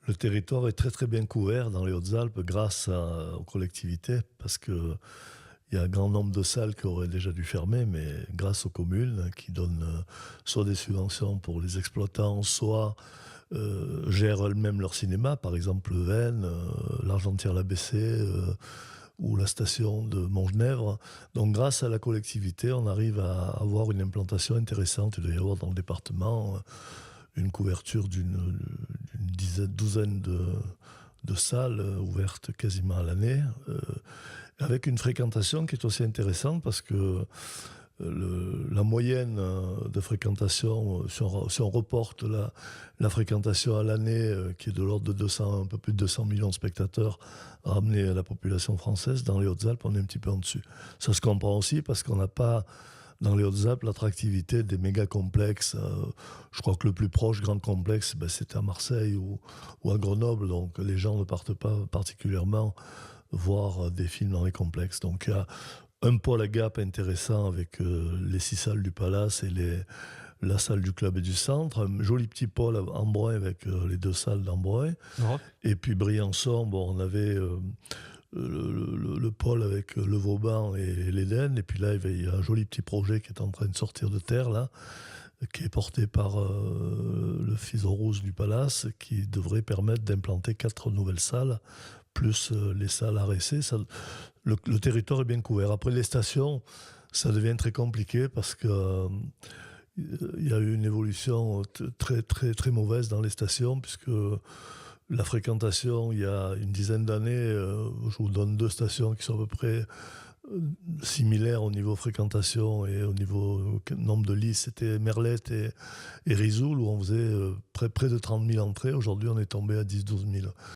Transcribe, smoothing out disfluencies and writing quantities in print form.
Le territoire est très très bien couvert dans les Hautes-Alpes grâce aux collectivités, parce que il y a un grand nombre de salles qui auraient déjà dû fermer, mais grâce aux communes qui donnent soit des subventions pour les exploitants, soit gèrent elles-mêmes leur cinéma, par exemple le Vennes, l'Argentière-la-Bessée ou la station de Montgenèvre. Donc grâce à la collectivité, on arrive à avoir une implantation intéressante. Il doit y avoir dans le département une couverture d'une douzaine de salles ouvertes quasiment à l'année, avec une fréquentation qui est aussi intéressante parce que la moyenne de fréquentation, si on reporte la fréquentation à l'année, qui est de l'ordre de 200, un peu plus de 200 millions de spectateurs ramenés à la population française, dans les Hautes-Alpes, on est un petit peu en dessus. Ça se comprend aussi parce qu'on n'a pas, dans les Hautes-Alpes, l'attractivité des méga complexes. Je crois que le plus proche grand complexe, c'était à Marseille ou à Grenoble, donc les gens ne partent pas particulièrement voir des films dans les complexes. Donc il y a un pôle à Gap intéressant avec les 6 salles du Palace et la salle du Club et du Centre. Un joli petit pôle à Embrun avec les 2 salles d'Embrun. Europe? Et puis Briançon, bon, on avait le pôle avec le Vauban et l'Éden. Et puis là, il y a un joli petit projet qui est en train de sortir de terre, là, qui est porté par le fils Rousse du Palace, qui devrait permettre d'implanter 4 nouvelles salles, plus les salles RSC. Le territoire est bien couvert. Après les stations, ça devient très compliqué parce que il y a eu une évolution très très très mauvaise dans les stations, puisque la fréquentation, il y a une dizaine d'années, je vous donne 2 stations qui sont à peu près similaires au niveau fréquentation et au niveau nombre de lits, c'était Merlette et Risoul, où on faisait près de 30 000 entrées. Aujourd'hui, on est tombé à 10-12 000.